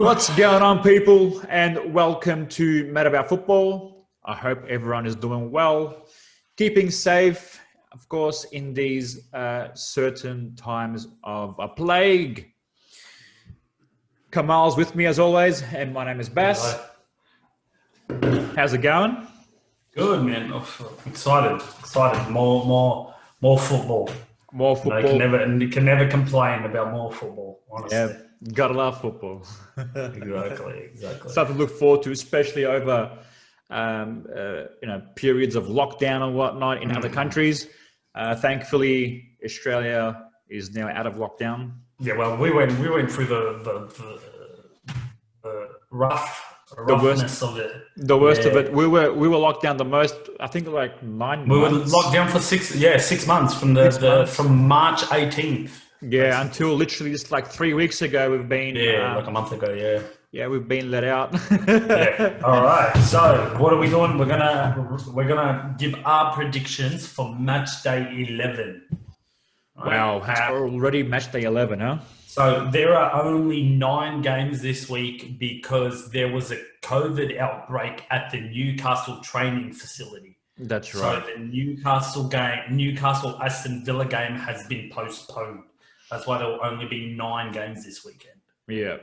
What's going on, people, and welcome to Mad About Football. I hope everyone is doing well, keeping safe, of course, in these certain times of a plague. Kamal's with me as always, and my name is Bass. How's it going? Good, man. Oh, excited. More football. More football. You can never complain about more football. Honestly. Yeah, gotta love football. Exactly. Something to look forward to, especially over periods of lockdown and whatnot in other countries. Thankfully, Australia is now out of lockdown. Yeah, well, we went through the roughness of it. The worst of it. We were locked down the most. I think like 9 months. We were locked down for 6 months from March 18th. Yeah, until literally just like 3 weeks ago, we've been. Like a month ago. Yeah. Yeah, we've been let out. Yeah. All right. So what are we doing? We're gonna give our predictions for match day 11. Wow, it's already match day 11, huh? So there are only 9 games this week because there was a COVID outbreak at the Newcastle training facility. That's right. So the Newcastle Aston Villa game has been postponed. That's why there will only be 9 games this weekend. Yeah.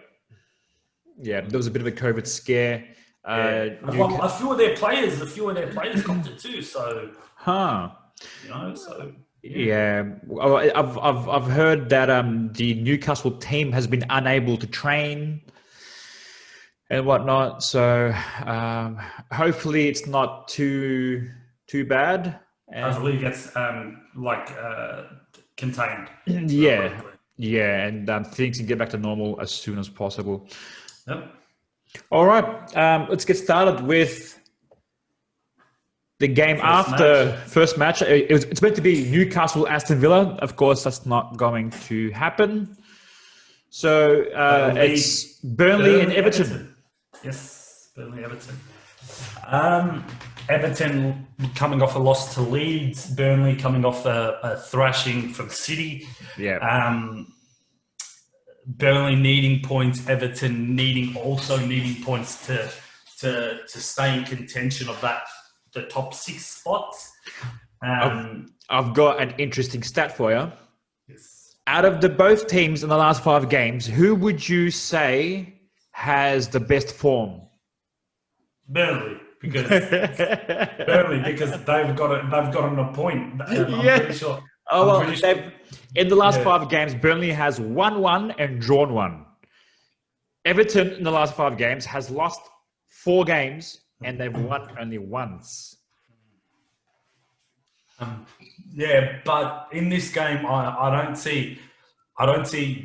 Yeah, there was a bit of a COVID scare. Well, a few of their players copped it too. So, Yeah, I've heard that the Newcastle team has been unable to train and whatnot. So hopefully it's not too bad. Hopefully it gets contained. Yeah, and things can get back to normal as soon as possible. Yep. All right, let's get started with the game first match. It's meant to be Newcastle Aston Villa. Of course, that's not going to happen. So it's Burnley and Everton. Yes, Burnley Everton. Everton coming off a loss to Leeds. Burnley coming off a thrashing from City. Yeah. Burnley needing points. Everton needing points to stay in contention of the top 6 spots. I've got an interesting stat for you. Yes. Out of both teams in the last 5 games, who would you say has the best form? Burnley, because they've gotten a point. I'm pretty sure. In the last 5 games, Burnley has won and drawn 1. Everton in the last 5 games has lost 4 games and they've won only once. But in this game, I don't see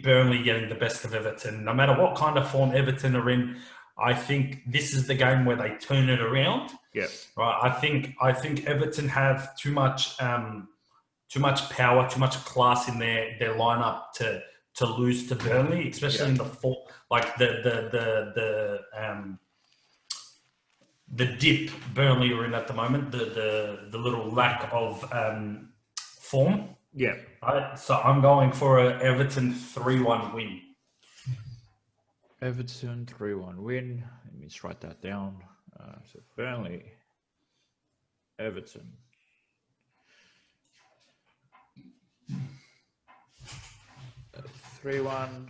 Burnley getting the best of Everton. No matter what kind of form Everton are in, I think this is the game where they turn it around. Yeah. Right. I think Everton have too much power, too much class in their lineup to lose to Burnley, especially in the dip Burnley are in at the moment, the little lack of form. Yeah. Right? So I'm going for an Everton 3-1 win. Everton 3-1 win. Let me just write that down. So Burnley, Everton. Uh, 3-1.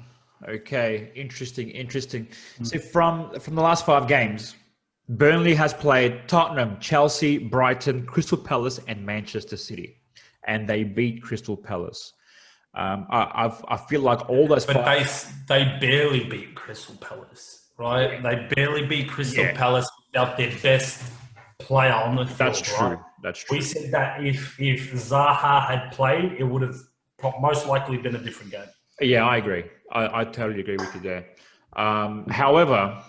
Okay, interesting. So from the last 5 games, Burnley has played Tottenham, Chelsea, Brighton, Crystal Palace, and Manchester City, and they beat Crystal Palace. I feel like all those. But they barely beat Crystal Palace, right? They barely beat Crystal Palace without their best player on the field. That's true. Right? That's true. We said that if Zaha had played, it would have most likely been a different game. Yeah, I agree. I totally agree with you there. However,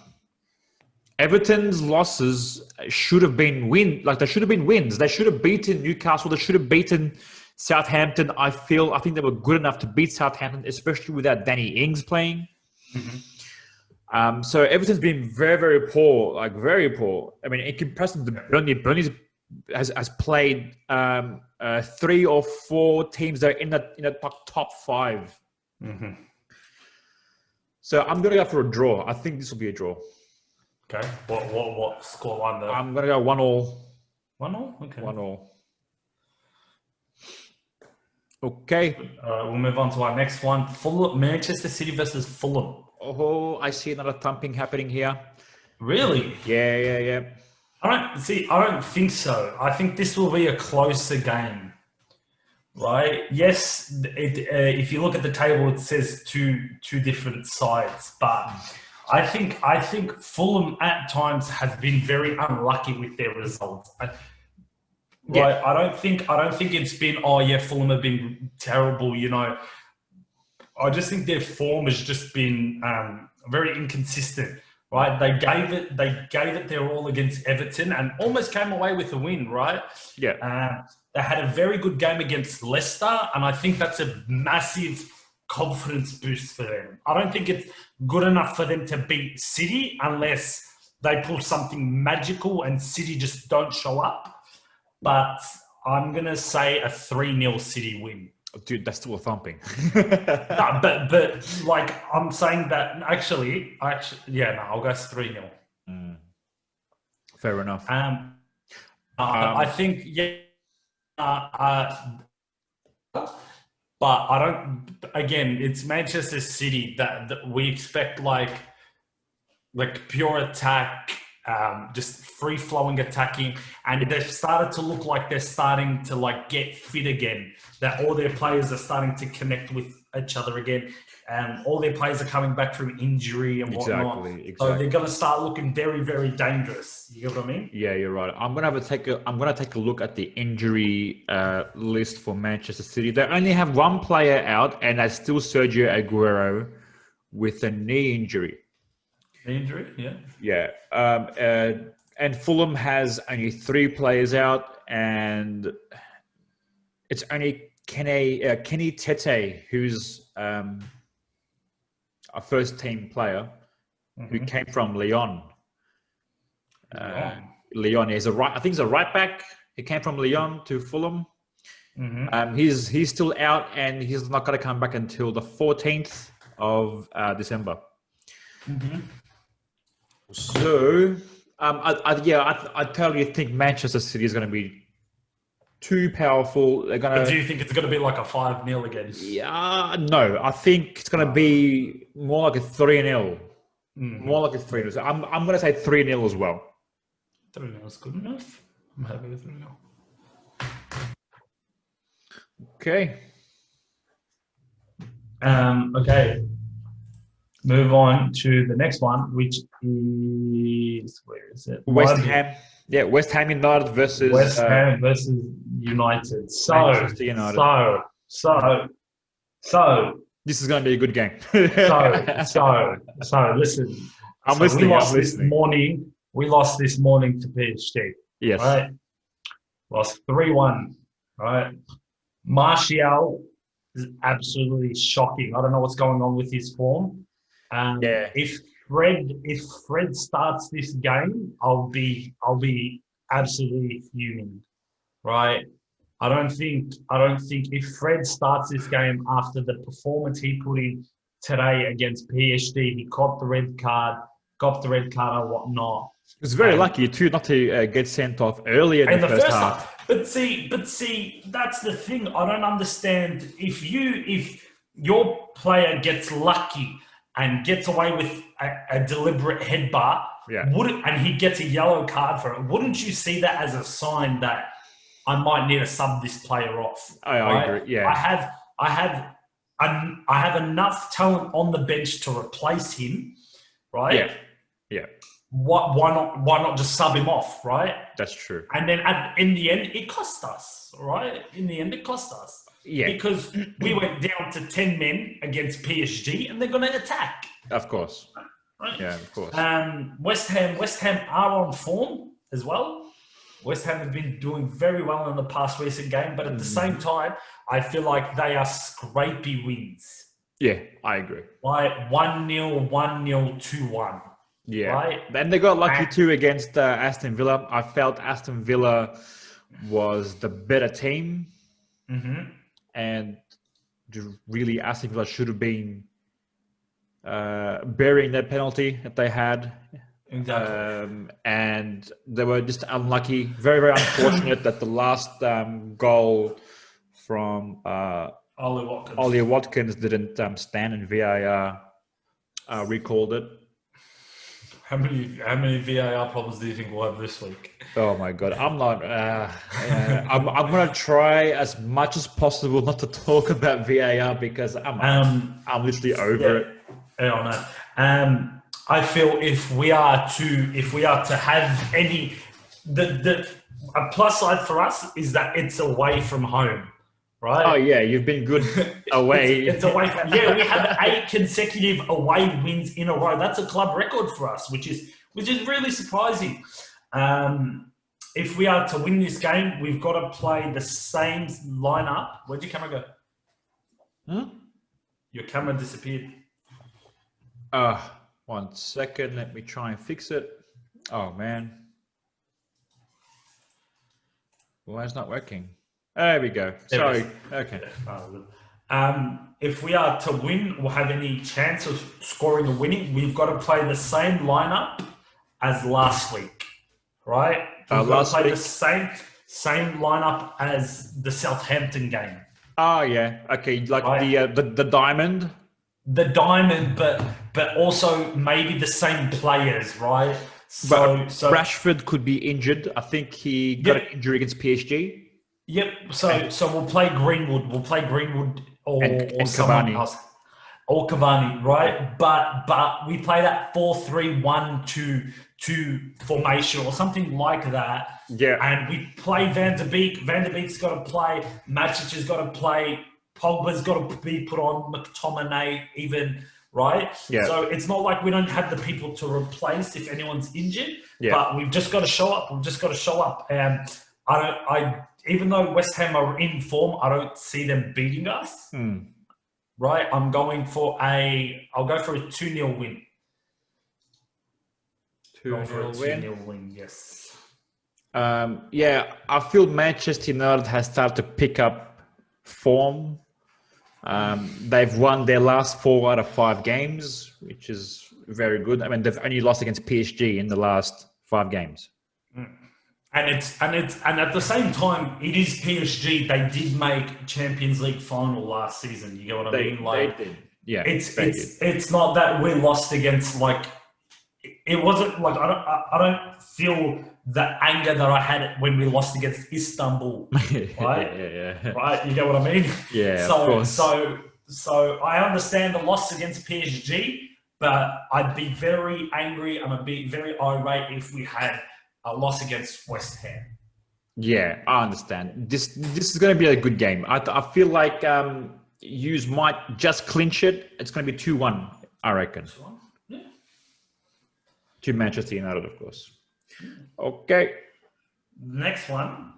Everton's losses should have been wins. They should have been wins. They should have beaten Newcastle. They should have beaten Southampton. I think they were good enough to beat Southampton, especially without Danny Ings playing. Mm-hmm. So Everton's been very, very poor. Very poor. I mean, in comparison to Burnley has played 3 or 4 teams that are in the top 5. Mm-hmm. So I'm going to go for a draw. I think this will be a draw. Okay. What score line though? I'm going to go 1-1. 1-1? Okay. 1-1. Okay. We'll move on to our next one. Manchester City versus Fulham. Oh, I see another thumping happening here. Really? Yeah. I don't think so. I think this will be a closer game. Right? Yes, if you look at the table, it says two different sides, but I think Fulham at times have been very unlucky with their results. Right? I don't think it's been Fulham have been terrible. You know, I just think their form has just been very inconsistent. Right? They gave it their all against Everton and almost came away with a win. Right? Yeah. They had a very good game against Leicester, and I think that's a massive confidence boost for them. I don't think it's good enough for them to beat City unless they pull something magical and City just don't show up. But I'm going to say a 3-0 City win. Dude, that's still a thumping. No, but like I'm saying that actually, I'll go 3-0. Fair enough. I think, but I don't. Again, it's Manchester City that we expect like pure attack, just free flowing attacking, and they've started to look like they're starting to like get fit again. That all their players are starting to connect with each other again, and all their players are coming back from injury and whatnot. Exactly. So they're going to start looking very, very dangerous. You get what I mean? Yeah, you're right. I'm gonna take a look at the injury list for Manchester City. They only have one player out, and that's still Sergio Aguero with a knee injury. Injury, yeah. Yeah. And Fulham has only 3 players out, and it's only Kenny Tete, who's a first team player who came from Lyon. Lyon is I think he's a right back. He came from Lyon to Fulham. He's still out, and he's not going to come back until the 14th of December. So, I totally think Manchester City is going to be too powerful. They're going But do you think it's going to be like a 5-0 again? Yeah, no. I think it's going to be more like a 3-0. More like a 3-0. So I'm going to say 3-0 as well. 3-0 is good enough. I'm happy with 3-0. Okay. Okay. Move on to the next one, which is where is it? West Ham. Yeah, West Ham United versus West Ham versus United. Manchester United. So this is going to be a good game. so listen. I'm listening. We lost this morning to PSG. Yes. Right. Lost 3-1. Right. Martial is absolutely shocking. I don't know what's going on with his form. If Fred starts this game, I'll be absolutely fuming, right? I don't think if Fred starts this game after the performance he put in today against PSG, he got the red card or whatnot. He was very lucky too not to get sent off earlier in the first half. But see, that's the thing. I don't understand if your player gets lucky and gets away with a deliberate headbutt, and he gets a yellow card for it, wouldn't you see that as a sign that I might need to sub this player off? I agree. Yeah, I have enough talent on the bench to replace him, right? Yeah. Why not just sub him off, right? That's true. And then in the end, it cost us, right? In the end, it cost us. Yeah. Because we went down to 10 men against PSG and they're going to attack. Of course. Right? Yeah, of course. West Ham are on form as well. West Ham have been doing very well in the past recent game, but at the same time, I feel like they are scrapey wins. Yeah, I agree. Like 1-0, 1-0, 2-1. Yeah. Right? And they got lucky too against Aston Villa. I felt Aston Villa was the better team. And really Aston Villa should have been burying that penalty that they had. Exactly. And they were just unlucky, very, very unfortunate that the last goal from Ollie Watkins didn't stand, and VAR recalled it. How many VAR problems do you think we'll have this week? Oh my god, I'm not. I'm gonna try as much as possible not to talk about VAR because I'm literally over it. Yeah, I know. I feel if we are to have any, a plus side for us is that it's away from home, right? Oh yeah, you've been good away. It's away from, we have 8 consecutive away wins in a row. That's a club record for us, which is really surprising. If we are to win this game, we've got to play the same lineup. Where'd your camera go? Your camera disappeared. 1 second, let me try and fix it. Oh man. Why is it not working? There we go. Sorry. Okay. If we are to win or have any chance of scoring and winning, we've got to play the same lineup as last week, right? We've got to play the same lineup as the Southampton game. Oh yeah. Okay. Like right? the diamond. The diamond, but also maybe the same players, right? So Rashford could be injured. I think he got an injury against PSG. Yep. So we'll play Greenwood. We'll play Greenwood or someone Cavani. Else. Or Cavani, right? But we play that 4-3-1-2 formation or something like that. Yeah. And we play Van de Beek. Van de Beek's got to play. Matic has got to play. Pogba's got to be put on, McTominay even, right? Yeah. So it's not like we don't have the people to replace if anyone's injured, but we've just got to show up. We've just got to show up. And even though West Ham are in form, I don't see them beating us, right? I'll go for a 2-0 win. 2-0 win, yes. I feel Manchester United has started to pick up form. They've won their last 4 out of 5 games, which is very good. I mean, they've only lost against PSG in the last 5 games. And at the same time, it is PSG. They did make Champions League final last season. You get what I mean? Like, they did. Yeah, it's not that we lost against it wasn't like I don't feel the anger that I had when we lost against Istanbul, right? yeah. Right, you get what I mean? Yeah. So I understand the loss against PSG, but I'd be very angry and I'd be very irate if we had a loss against West Ham. Yeah, I understand. This is going to be a good game. I feel like Hughes might just clinch it. It's going to be 2-1, I reckon. Yeah. To Manchester United, of course. Okay. Next one,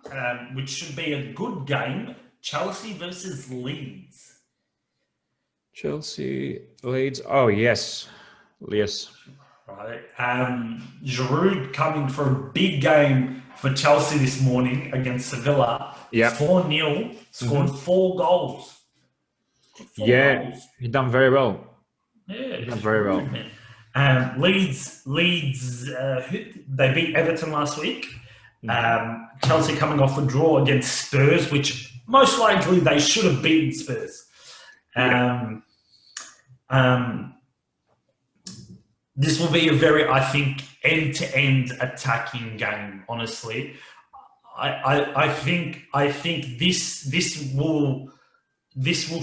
which should be a good game, Chelsea versus Leeds. Chelsea, Leeds. Oh, yes. Yes. Right. Giroud coming for a big game for Chelsea this morning against Sevilla. Yeah. 4-0, scored 4 goals. He done very well. Yeah. He done very well. Leeds, they beat Everton last week. Chelsea coming off a draw against Spurs, which most likely they should have beaten Spurs. This will be a very, I think, end-to-end attacking game. Honestly, I think this will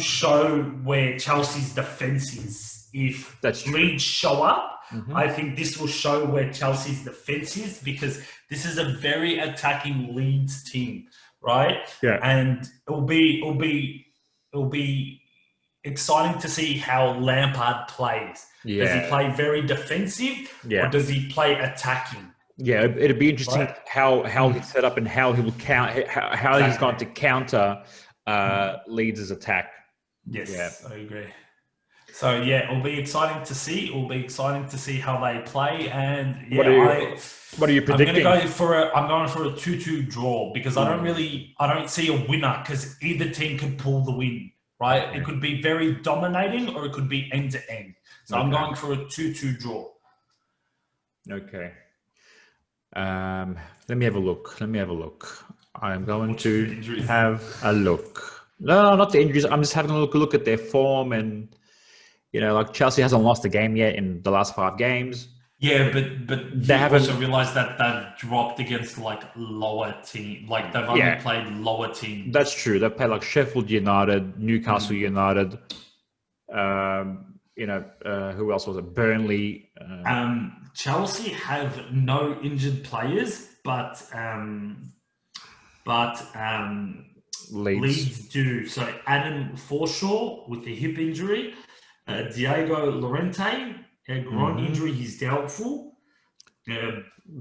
show where Chelsea's defense is. If Leeds show up, I think this will show where Chelsea's defense is because this is a very attacking Leeds team, right? Yeah, and it'll be exciting to see how Lampard plays. Yeah. Does he play very defensive or does he play attacking? Yeah, it'd be interesting how he's set up and how he will how he's going to counter Leeds' attack. Yes, I agree. So it'll be exciting to see. It'll be exciting to see how they play. And what are you predicting? I'm going for a 2-2 draw because I don't see a winner because either team could pull the win. Right? It could be very dominating or it could be end to end. So I'm Okay. going for a 2-2 draw. Okay. Let me have a look. I'm going Watch the to injuries. have a look. No, not the injuries. I'm just having a look at their form, and like Chelsea hasn't lost a game yet in the last 5 games. Yeah, but They you also haven't. realize that they've dropped against like lower team, like they've only Yeah. played lower teams. That's true. They play like Sheffield United, Newcastle United. Who else was it? Burnley. Chelsea have no injured players, but Leeds. Leeds do. So Adam Forshaw with a hip injury, Diego Llorente, a groin injury, he's doubtful.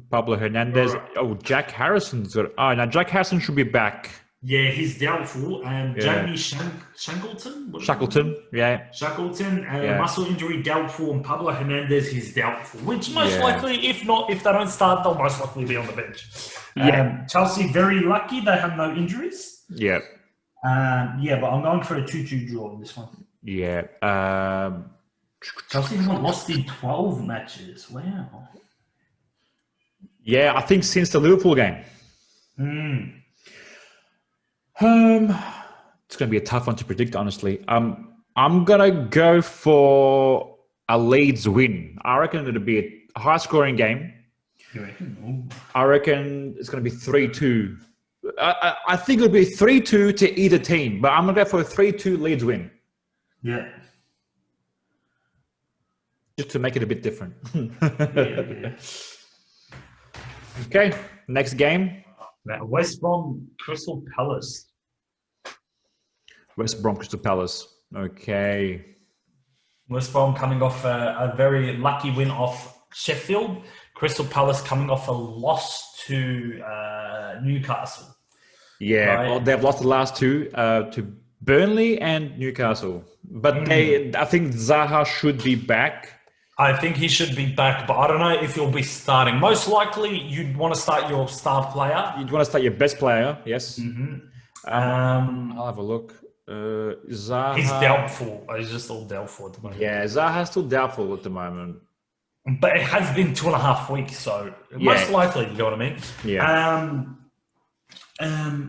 Pablo Hernandez. Right. Oh, Jack Harrison's got. Oh, now Jack Harrison should be back. Yeah, he's doubtful. And Yeah. Jamie Shackleton? What is his name? Shackleton. Yeah. Shackleton, Yeah. muscle injury doubtful, and Pablo Hernandez, he's doubtful. Which most Yeah. likely, if they don't start, they'll most likely be on the bench. Yeah. Chelsea, very lucky, they have no injuries. Yeah. But I'm going for a 2-2 draw in this one. Yeah. Chelsea haven't lost in 12 matches. Wow. Yeah. I think since the Liverpool game. It's going to be a tough one to predict, honestly. I'm going to go for a Leeds win. I reckon it'll be a high-scoring game. You reckon? I reckon it's going to be 3-2. I think it'll be 3-2 to either team, but I'm going to go for a 3-2 Leeds win, Yeah. just to make it a bit different. Yeah. Okay, next game. Now, West Brom, Crystal Palace. West Brom, Crystal Palace. Okay. West Brom coming off a very lucky win off Sheffield. Crystal Palace coming off a loss to Newcastle. Yeah, Right. well, they've lost the last 2 to Burnley and Newcastle. But I think Zaha should be back. I think he should be back, but I don't know if he'll be starting. Most likely, you'd want to start your star player. You'd want to start your best player, yes. I'll have a look. Zaha. He's doubtful. He's just all doubtful at the moment. Yeah, Zaha's still doubtful at the moment. But it has been 2.5 weeks, so most likely, you know what I mean? Yeah.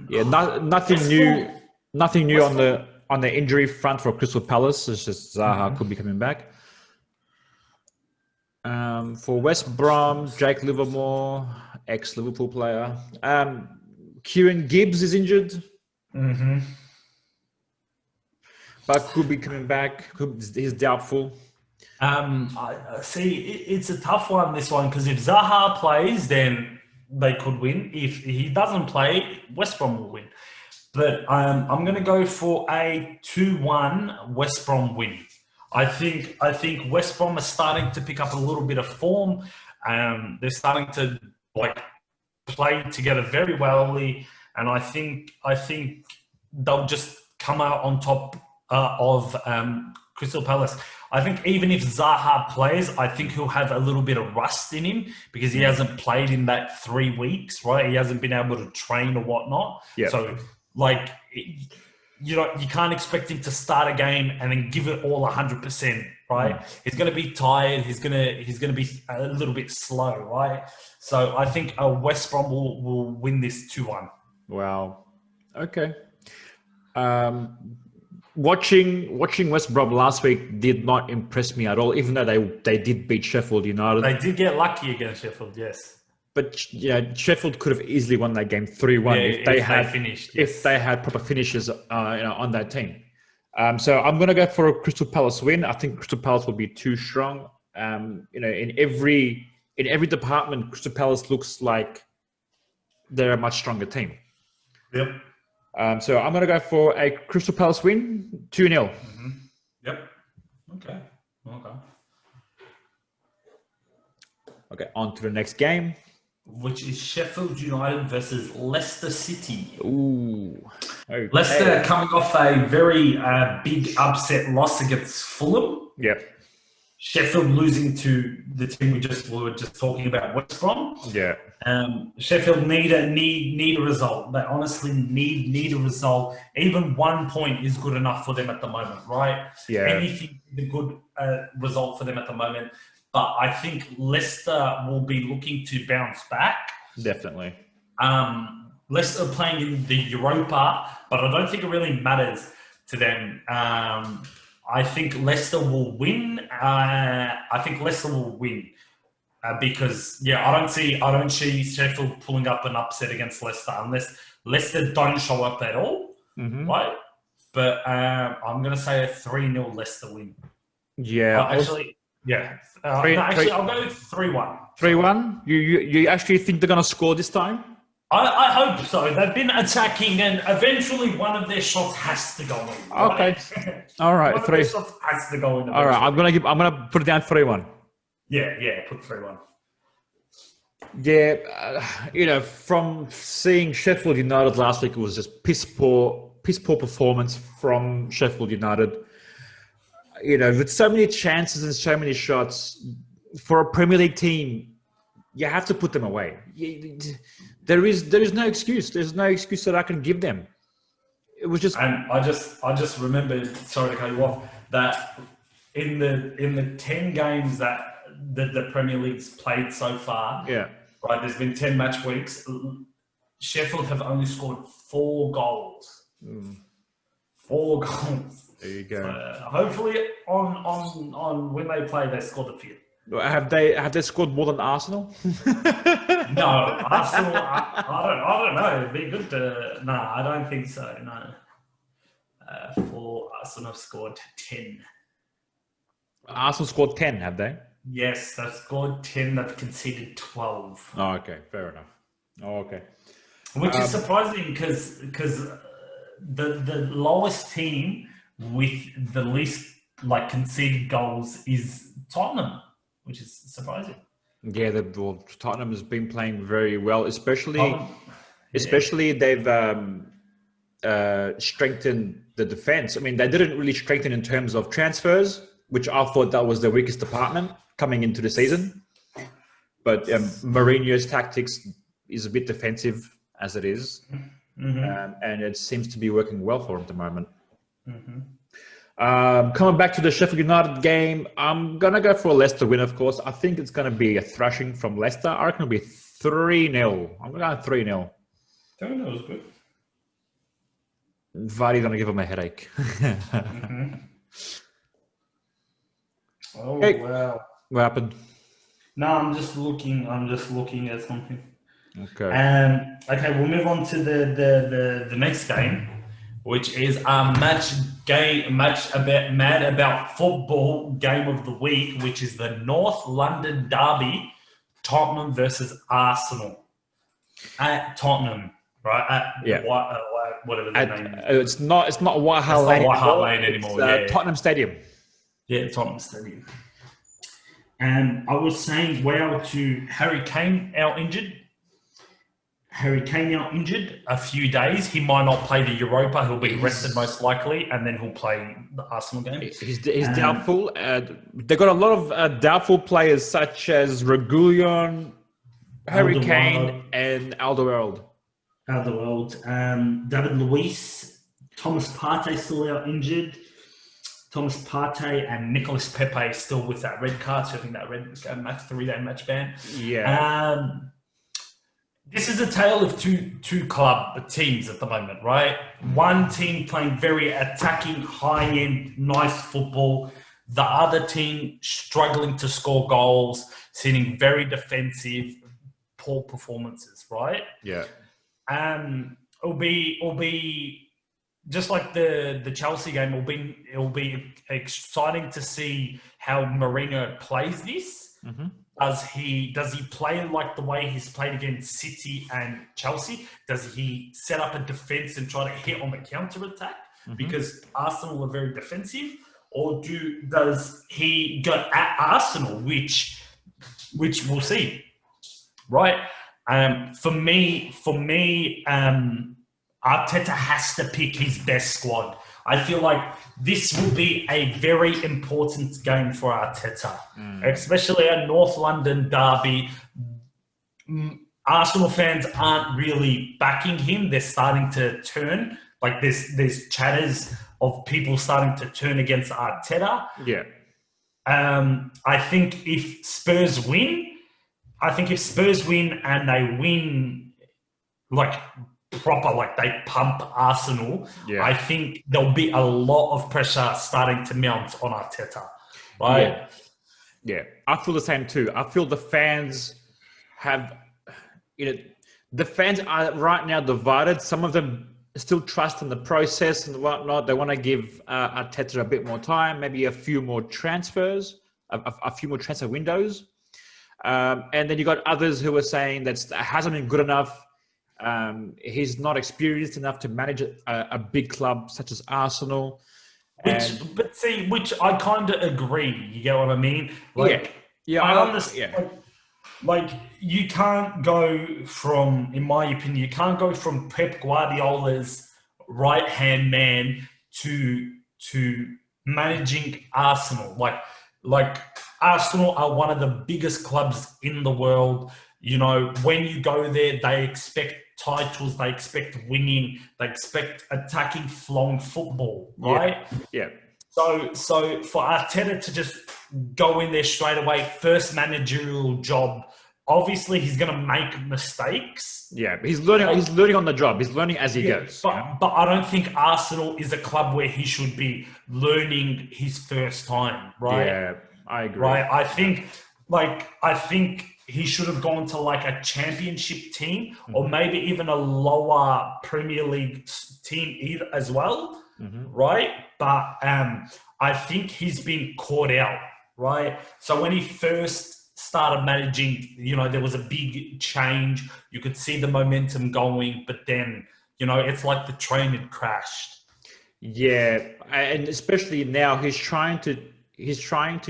Yeah. Nothing West new. Brom- Nothing new West on the injury front for Crystal Palace. It's just Zaha could be coming back. For West Brom, Jake Livermore, ex-Liverpool player. Kieran Gibbs is injured, but could be coming back. He's doubtful. I see. It's a tough one, this one, because if Zaha plays, then they could win. If he doesn't play, West Brom will win. But I'm going to go for a 2-1 West Brom win. I think West Brom are starting to pick up a little bit of form. They're starting to play together very wellly, and I think they'll just come out on top of Crystal Palace. I think even if Zaha plays, I think he'll have a little bit of rust in him because he hasn't played in that 3 weeks, right? He hasn't been able to train or whatnot. Yeah. So, you can't expect him to start a game and then give it all 100%, right? He's going to be tired. He's going to be a little bit slow, right? So I think West Brom will win this 2-1. Wow. Okay. Watching West Brom last week did not impress me at all, even though they did beat Sheffield United. They did get lucky against Sheffield, yes. But Sheffield could have easily won that game 3-1 if they had finished. If they had proper finishes on that team. So I'm going to go for a Crystal Palace win. I think Crystal Palace will be too strong. In every department, Crystal Palace looks like they're a much stronger team. Yep. So I'm going to go for a Crystal Palace win, 2-0. Yep. Okay. Okay, on to the next game. Which is Sheffield United versus Leicester City. Ooh. Okay. Leicester coming off a very big upset loss against Fulham. Yep. Sheffield losing to the team we were just talking about, West Brom. Yeah. Sheffield need a result. They honestly need a result. Even 1 point is good enough for them at the moment, right? Yeah. Anything is a good result for them at the moment. But I think Leicester will be looking to bounce back. Definitely. Leicester playing in the Europa, but I don't think it really matters to them. I think Leicester will win. Because I don't see Sheffield pulling up an upset against Leicester unless Leicester don't show up at all, right? But I'm going to say a 3-0 Leicester win. Yeah. I'll go with 3-1. 3-1? You actually think they're going to score this time? I hope so. They've been attacking, and eventually one of their shots has to go in. Right? Okay. All right. One of their shots has to go in. All right. I'm gonna put it down 3-1. Yeah. Put 3-1. Yeah, from seeing Sheffield United last week, it was just piss poor performance from Sheffield United. With so many chances and so many shots for a Premier League team, you have to put them away. There is no excuse. There's no excuse that I can give them. It was just. And I just remembered. Sorry to cut you off. That in the 10 games that the Premier League's played so far. Yeah. Right. There's been 10 match weeks. Sheffield have only scored 4 goals. 4 goals. There you go. Hopefully, on when they play, they score the 5th. Have they scored more than Arsenal? No, Arsenal. I don't know. It'd be good to. No, I don't think so. No. 4 Arsenal have scored 10. Arsenal scored 10, have they? Yes, they've scored 10. They've conceded 12. Oh, okay, fair enough. Oh, okay. Which is surprising because the lowest team with the least conceded goals is Tottenham, which is surprising. Yeah, Tottenham has been playing very well, especially they've strengthened the defense. I mean, they didn't really strengthen in terms of transfers, which I thought that was the weakest department coming into the season. But Mourinho's tactics is a bit defensive as it is, and it seems to be working well for him at the moment. Coming back to the Sheffield United game, I'm going to go for a Leicester win, of course. I think it's going to be a thrashing from Leicester. I reckon it'll be 3-0. I'm going 3-0. 3-0 is good. Vardy's going to give him a headache. Oh, hey, wow. What happened? No, I'm just looking at something. Okay. Okay, we'll move on to the next game, which is our match about mad about football game of the week, which is the North London derby, Tottenham versus Arsenal at Tottenham, right? Whatever the name is. It's not White Hart Lane. White Hart Lane anymore. It's Tottenham Stadium. Yeah, Tottenham Stadium. And I was saying wow to Harry Kane out injured. A few days. He might not play the Europa. He'll be rested most likely, and then he'll play the Arsenal game. He's doubtful. They've got a lot of doubtful players such as Reguilon, Harry Kane, and Alderweireld. David Luiz, Thomas Partey still out injured. Thomas Partey and Nicolas Pepe still with that red card, serving that red match 3-day match ban. Yeah. This is a tale of two club teams at the moment, right? One team playing very attacking, high-end, nice football. The other team struggling to score goals, sitting very defensive, poor performances, right? Yeah. It'll be just like the Chelsea game. It'll be exciting to see how Mourinho plays this. Does he play like the way he's played against City and Chelsea? Does he set up a defense and try to hit on the counter attack because Arsenal are very defensive, or does he go at Arsenal, which we'll see, right? For me, Arteta has to pick his best squad. I feel like this will be a very important game for Arteta, especially a North London derby. Arsenal fans aren't really backing him. They're starting to turn. Like there's chatters of people starting to turn against Arteta. Yeah. I think if Spurs win, and they win like proper, like they pump Arsenal, Yeah. I think there'll be a lot of pressure starting to mount on Arteta, right? Yeah, I feel the same too. I feel the fans have, the fans are right now divided. Some of them still trust in the process and whatnot. They want to give Arteta a bit more time, maybe a few more transfers, a few more transfer windows. And then you got others who are saying that hasn't been good enough. He's not experienced enough to manage a big club such as Arsenal. Which I kind of agree. You get what I mean? I understand. Yeah. Like you can't go from, in my opinion, you can't go from Pep Guardiola's right hand man to managing Arsenal. Like Arsenal are one of the biggest clubs in the world. You know, when you go there, they expect titles, they expect winning, they expect attacking, flowing football, right? Yeah. So for Arteta to just go in there straight away, first managerial job, obviously he's going to make mistakes. Yeah, he's learning. He's learning on the job. He's learning as he goes. But I don't think Arsenal is a club where he should be learning his first time, right? Yeah, I agree. Right. I think he should have gone to like a championship team or maybe even a lower Premier League team either as well. Right. But I think he's been caught out. Right. So when he first started managing, you know, there was a big change. You could see the momentum going, but then, you know, it's like the train had crashed. Yeah. And especially now he's trying to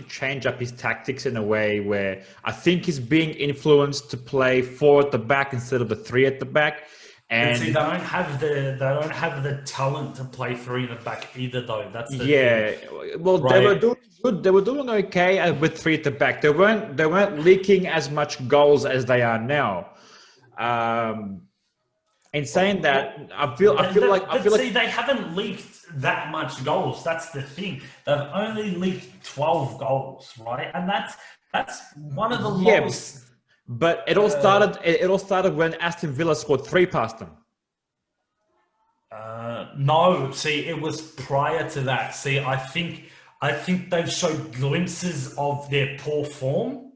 change up his tactics in a way where I think he's being influenced to play 4 at the back instead of the 3 at the back. And see, they don't have the talent to play 3 in the back either, though. That's the thing. Well, right? They were doing good. They were doing okay with 3 at the back. They weren't leaking as much goals as they are now. In saying that, I feel like they haven't leaked that much goals. That's the thing. They've only leaked 12 goals, right? And that's one of the lowest. But it all started when Aston Villa scored 3 past them. No, see, it was prior to that. See, I think they've showed glimpses of their poor form,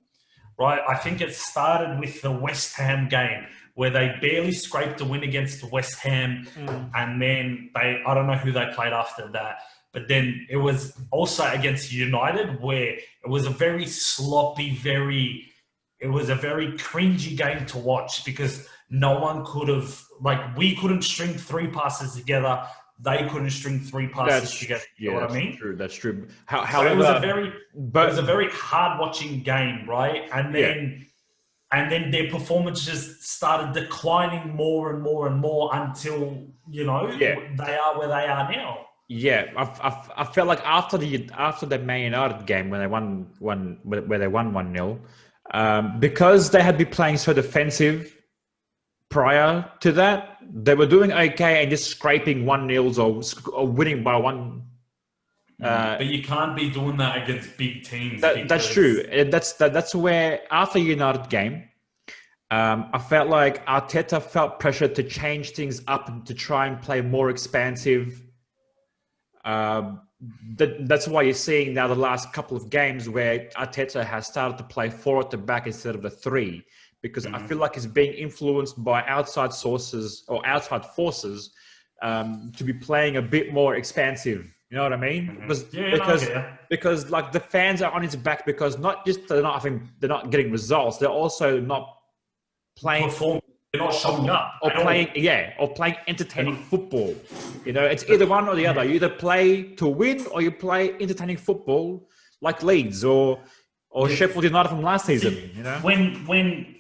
right? I think it started with the West Ham game where they barely scraped a win against West Ham, and then I don't know who they played after that. But then it was also against United where it was a very sloppy, it was a very cringy game to watch because no one could have, we couldn't string 3 passes together. They couldn't string 3 passes together. You know what I mean? True. That's true. However, it was a very hard watching game, right? And then their performance just started declining more and more and more until, you know, they are where they are now. Yeah, I felt like after the Man United game when they won 1-0, because they had been playing so defensive prior to that, they were doing okay and just scraping 1-0 or winning by 1. But you can't be doing that against big teams. That's true. That's where after United game, I felt like Arteta felt pressure to change things up and to try and play more expansive. That's why you're seeing now the last couple of games where Arteta has started to play 4 at the back instead of the 3, because I feel like he's being influenced by outside sources or outside forces to be playing a bit more expansive. You know what I mean? Because like the fans are on his back because not just they're not getting results, they're also not playing. They're not showing up. Or playing entertaining football. You know, it's either one or the other. You either play to win or you play entertaining football like Leeds or Sheffield United from last season. You know, when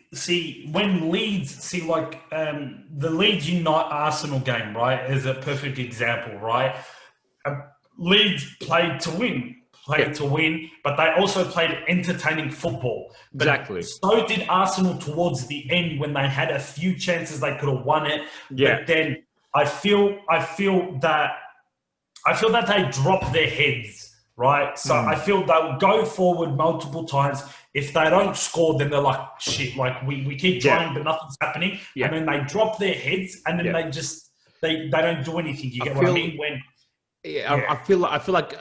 Leeds the Leeds United Arsenal game, right, is a perfect example, right? Leeds played to win. But they also played entertaining football. But Exactly. so did Arsenal towards the end when they had a few chances they could have won it. Yeah. But then I feel that they drop their heads, right? So I feel they'll go forward multiple times. If they don't score, then they're like, shit, like we keep trying, but nothing's happening. Yeah. And then they drop their heads and then they don't do anything. You get what I mean? I feel like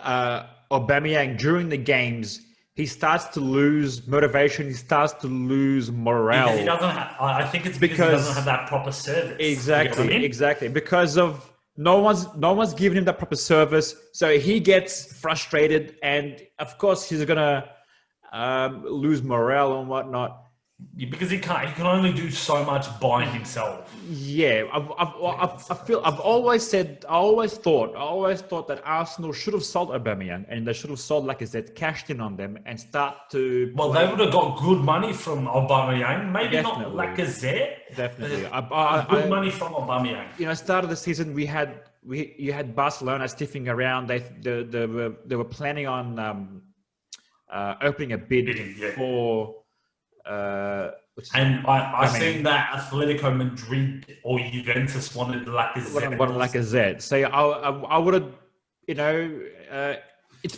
Aubameyang during the games, he starts to lose motivation. He starts to lose morale. Because he doesn't have, I think it's because he doesn't have that proper service. Exactly. Because of no one's giving him that proper service, so he gets frustrated, and of course he's gonna lose morale and whatnot. Because he can only do so much by himself. Yeah, I've always thought that Arsenal should have sold Aubameyang and they should have sold Lacazette, cashed in on them, and start to. Well, they would have got good money from Aubameyang. Maybe not Lacazette. Definitely, good money from Aubameyang. You know, start of the season you had Barcelona sniffing around. They were planning on opening a bid for. And I seen that Atletico Madrid or Juventus wanted Lacazette. So I would have,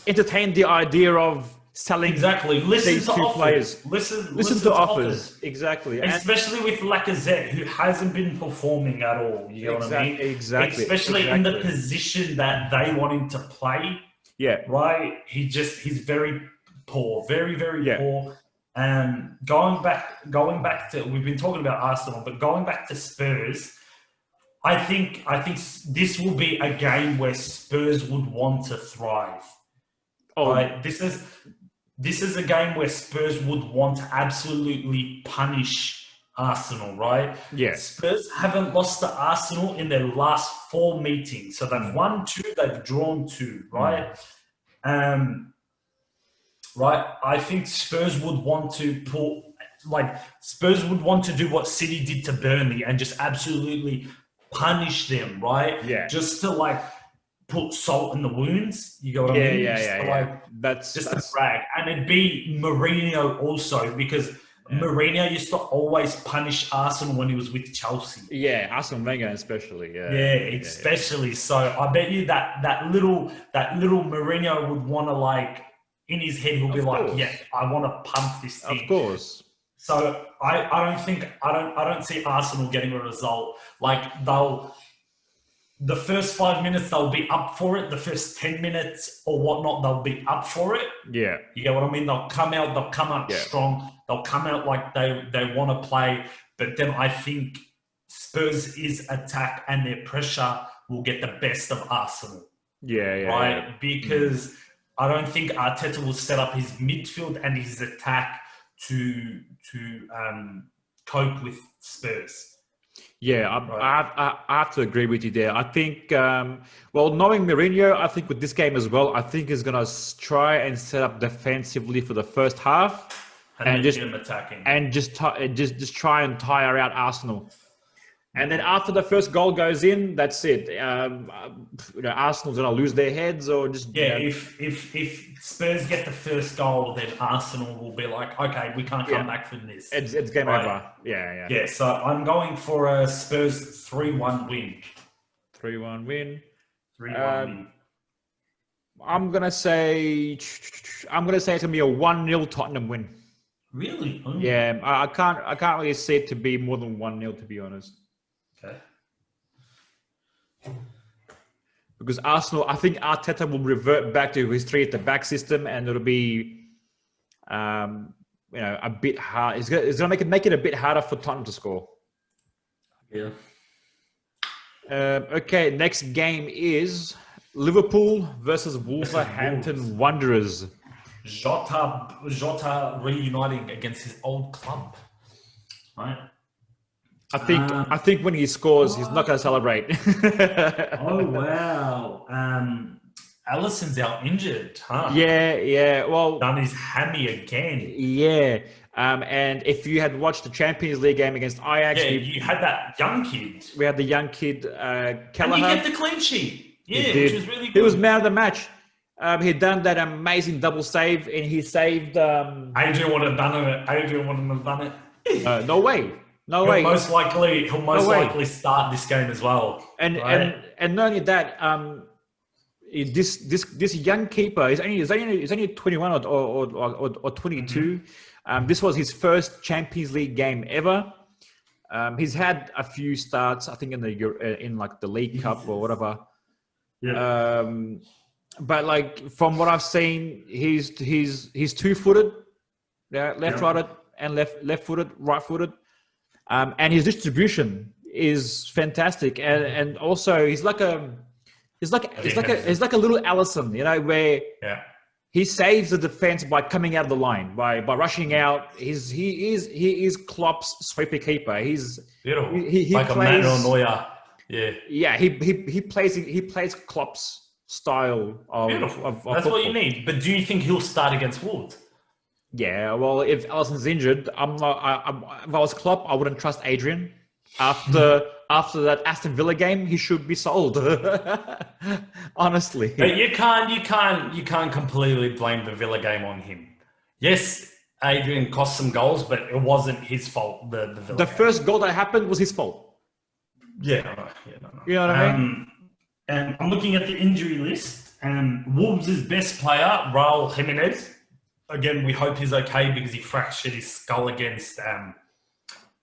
entertained the idea of selling these two players. Listen to offers. Exactly. Especially with Lacazette, who hasn't been performing at all. You know what I mean? Exactly. Especially in the position that they want him to play. Yeah. Right? He's very poor. Very, very poor. Going back to, we've been talking about Arsenal, but going back to Spurs, I think this will be a game where Spurs would want to thrive. Right? This is a game where Spurs would want to absolutely punish Arsenal, right? Yeah. Spurs haven't lost to Arsenal in their last 4 meetings. So they've won 2, they've drawn 2, right? Right, I think Spurs would want to do what City did to Burnley and just absolutely punish them, right? Yeah. Just to put salt in the wounds. You know what I mean? That's a brag. And it'd be Mourinho also, because Mourinho used to always punish Arsenal when he was with Chelsea. Yeah, Arsene Wenger especially. Yeah, especially. So I bet you that little Mourinho would want to in his head, he'll be like, "Yeah, I want to pump this thing." Of course. So I don't see Arsenal getting a result. The first 5 minutes they'll be up for it. The first 10 minutes or whatnot they'll be up for it. Yeah. You get what I mean? They'll come out strong. They'll come out like they want to play. But then I think Spurs' attack and their pressure will get the best of Arsenal. Yeah. Right? Because I don't think Arteta will set up his midfield and his attack to cope with Spurs. Yeah, I have to agree with you there. I think, knowing Mourinho, I think with this game as well, I think he's going to try and set up defensively for the first half and just attacking and just try and tire out Arsenal. And then after the first goal goes in, that's it. Arsenal's going to lose their heads or just... Yeah, if Spurs get the first goal, then Arsenal will be like, okay, we can't come back from this. It's game over. Yeah. Yeah, so I'm going for a Spurs 3-1 win. 3-1 win. 3-1 win. I'm going to say it's going to be a 1-0 Tottenham win. Really? Oh. Yeah, I can't really see it to be more than 1-0, to be honest. Okay. Because Arsenal, I think Arteta will revert back to his 3 at the back system, and it'll be, a bit hard. It's going to make it a bit harder for Tottenham to score. Yeah. Okay, next game is Liverpool versus Wolverhampton Wanderers. Jota reuniting against his old club, right? I think when he scores, he's not going to celebrate. Oh wow! Alisson's out injured, huh? Yeah. Well, done his hammy again. Yeah. And if you had watched the Champions League game against Ajax, you had that young kid. We had the young kid, Kelleher. And he get the clean sheet. Yeah, He which did. was really good. He was man of the match. He'd done that amazing double save, and he saved. Adrian would have done it. Adrian wouldn't have done it. No way, no He'll way. most likely start this game as well. And right? and not only that, this young keeper is only 21 or 22. This was his first Champions League game ever. He's had a few starts, I think, in like the League Cup or whatever. Yeah. But like from what I've seen, he's 2-footed, left-footed, and left-footed, right-footed, and his distribution is fantastic, and also he's like a little Allison, where he saves the defense by coming out of the line, by rushing out. He is Klopp's sweeper keeper. He's beautiful, he like plays, a Manuel Neuer. Yeah, he plays Klopp's style of Beautiful. of That's football. what you need. But do you think he'll start against Wolves? Yeah, well, if Allison's injured, if I was Klopp, I wouldn't trust Adrian. After that Aston Villa game, he should be sold. Honestly, But you can't completely blame the Villa game on him. Yes, Adrian cost some goals, but it wasn't his fault. The Villa the game. first goal that happened was his fault. Yeah, no. You know what I mean? And I'm looking at the injury list, and Wolves' best player, Raul Jimenez. Again, we hope he's okay because he fractured his skull against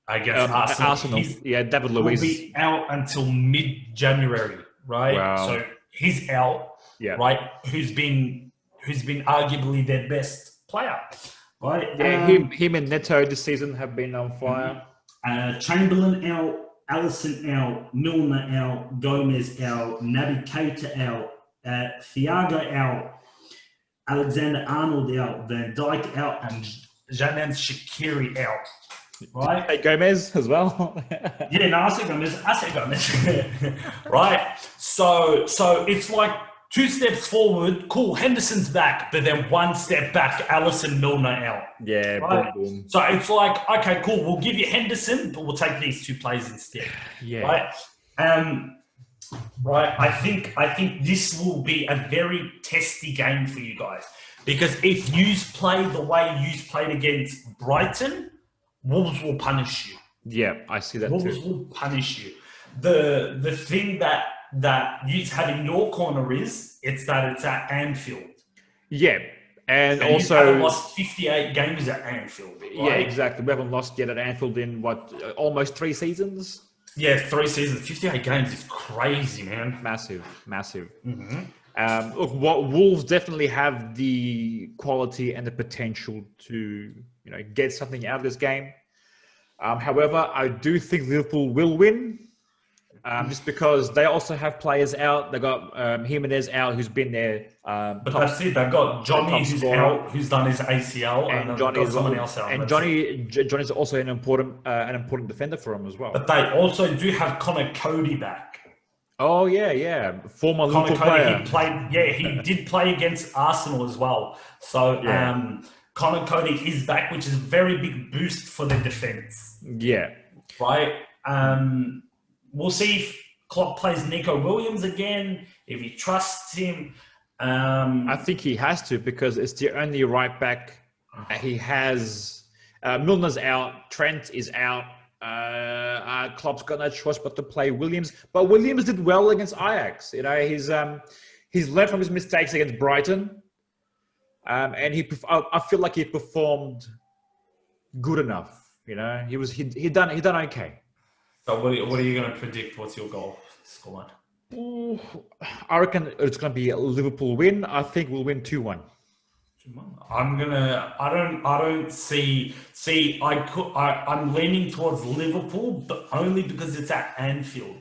Arsenal. David He'll Luiz. be out until mid-January, right? Wow. So he's out, right? Who's been arguably their best player, right? Yeah, him and Neto this season have been on fire. Chamberlain out, Allison out, Milner out, Gomez out, Naby Keita out, Thiago out, Alexander Arnold out, Van Dijk out, and Janan Shaqiri out. Right? Hey, Gomez as well. Yeah, no, I said Gomez. Right? So it's like 2 steps forward, cool, Henderson's back, but then 1 step back, Allison, Milner out. Yeah, right? boom, boom. So it's like, okay, cool, we'll give you Henderson, but we'll take these 2 players instead. Yeah. Right? Right, I think this will be a very testy game for you guys, because if you play the way you played against Brighton, Wolves will punish you. Yeah, I see that Wolves too. will punish you. The thing that you have in your corner is it's at Anfield. Yeah, and So also you haven't lost 58 games at Anfield. Right? yeah, exactly. We haven't lost yet at Anfield in almost 3 seasons. Yeah, 3 seasons, 58 games is crazy, man. Massive. Mm-hmm. Look, what Wolves definitely have the quality and the potential to, get something out of this game. However, I do think Liverpool will win, just because they also have players out. They got Jimenez out, who's been there. But that's it. They've got Johnny, who's out, who's done his ACL, and they've got someone else out. And Johnny's also an important defender for him as well. But they also do have Connor Cody back. Oh yeah, former Connor Liverpool Cody, player. he did play against Arsenal as well. So Connor Cody is back, which is a very big boost for the defense. Yeah. Right. We'll see if Klopp plays Nico Williams again, if he trusts him. I think he has to, because it's the only right back he has. Milner's out, Trent is out. Klopp's got no choice but to play Williams. But Williams did well against Ajax. He's learned from his mistakes against Brighton, and I feel like he performed good enough. He done okay. So what are you going to predict? What's your goal scoreline? I reckon it's going to be a Liverpool win. I think we'll win 2-1. I don't see. I'm leaning towards Liverpool, but only because it's at Anfield.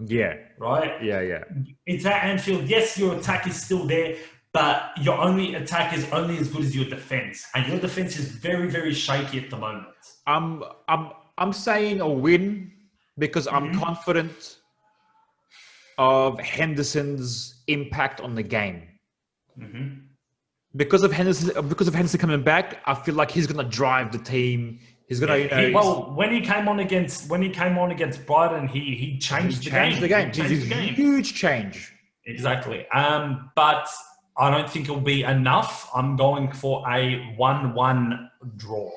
Yeah. Right. Yeah. It's at Anfield. Yes, your attack is still there, but your only attack is only as good as your defense, and your defense is very, very shaky at the moment. I'm saying a win because I'm confident of Henderson's impact on the game. Mm-hmm. Because of Henderson coming back, I feel like he's going to drive the team. He's going to, when he came on against Brighton, he changed the game. Huge change. Exactly. But I don't think it'll be enough. I'm going for a 1-1 draw.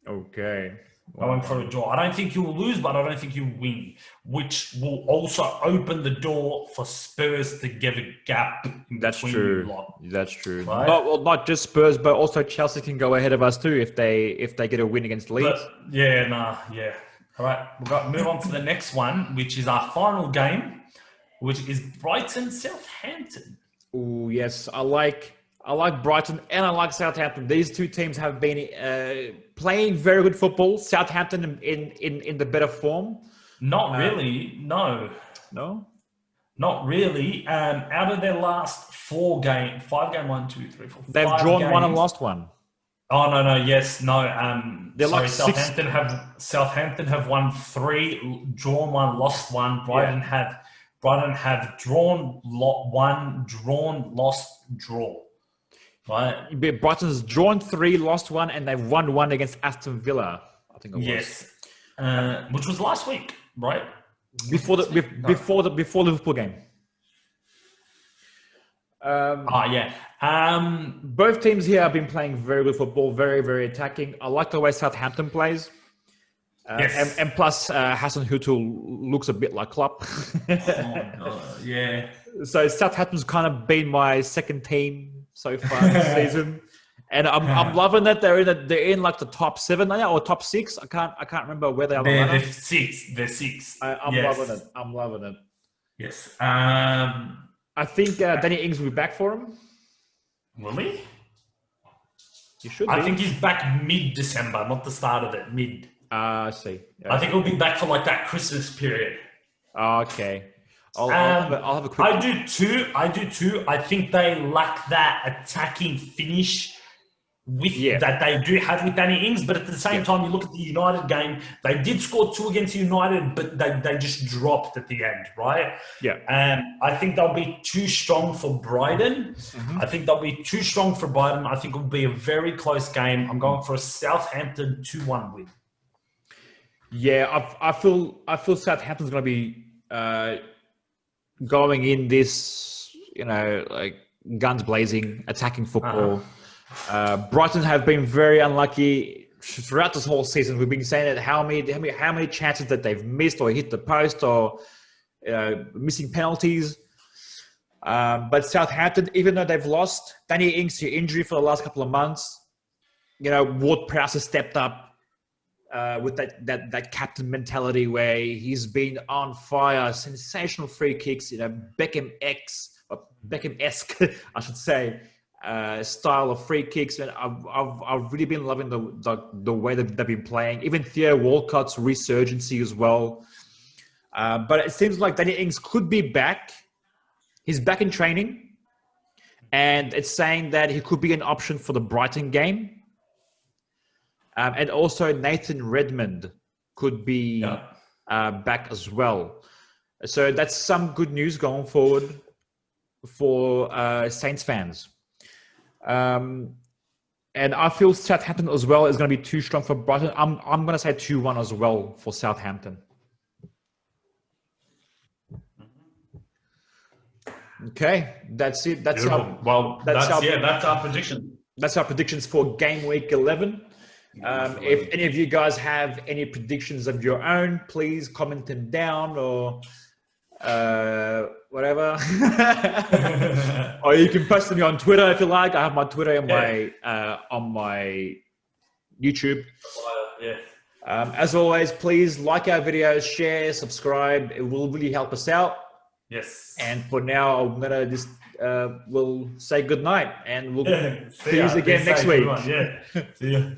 Okay. Going for a draw. I don't think you'll lose, but I don't think you'll win, which will also open the door for Spurs to give a gap in That's between true. you lot. That's true. Right? Not just Spurs, but also Chelsea can go ahead of us too if they get a win against Leeds. Yeah. All right, we've got to move on to the next one, which is our final game, which is Brighton Southampton. Oh yes, I like Brighton and I like Southampton. These two teams have been playing very good football. Southampton in the better form. Not really, no. No. Not really. Out of their last 5 game, 1, 2, 3, 4. They've drawn one and lost one. Oh no, yes, no. They're Sorry, like Southampton have won 3, drawn 1, lost 1. Brighton have drawn 1, drawn, lost, draw. Right. Brighton's drawn 3, lost 1, and they've won 1 against Aston Villa. I think it was. Yes. Which was last week, right? Before the Liverpool game. Both teams here have been playing very good football, very, very attacking. I like the way Southampton plays. Yes. And plus, Hassan Hutul looks a bit like Klopp. Yeah. So Southampton's kind of been my second team so far this season, and I'm loving that they're in like the top 7 now or top 6. I can't remember where they are. They're 6. They're 6. I'm loving it. I'm loving it. Yes. I think Danny Ings will be back for him. Will he? He should be. I think he's back mid-December, not the start of it. Mid. I see. I think he'll be back for like that Christmas period. Okay. I'll have a quick. I do too. I think they lack that attacking finish that they do have with Danny Ings. But at the same time, you look at the United game, they did score 2 against United, but they just dropped at the end, right? Yeah. I think they'll be too strong for Brighton. Mm-hmm. I think it'll be a very close game. I'm going for a Southampton 2-1 win. Yeah, I feel Southampton's going to be going in this, like guns blazing, attacking football. Brighton have been very unlucky throughout this whole season. We've been saying that how many chances that they've missed or hit the post or missing penalties. But Southampton, even though they've lost Danny Ings to injury for the last couple of months, Ward-Prowse has stepped up with that captain mentality where he's been on fire, sensational free kicks, Beckham-esque, I should say, style of free kicks. And I've really been loving the way that they've been playing. Even Theo Walcott's resurgency as well. But it seems like Danny Ings could be back. He's back in training, and it's saying that he could be an option for the Brighton game. And also Nathan Redmond could be back as well. So that's some good news going forward for Saints fans. And I feel Southampton as well is going to be too strong for Brighton. I'm going to say 2-1 as well for Southampton. Okay, that's it. That's our prediction. That's our predictions for game week 11. If any of you guys have any predictions of your own, please comment them down or whatever. Or you can post them on Twitter if you like. I have my Twitter and on my YouTube. Yeah. As always, please like our videos, share, subscribe. It will really help us out. Yes. And for now, I'm gonna just we'll say good night and we'll see you again next week. Yeah. See ya.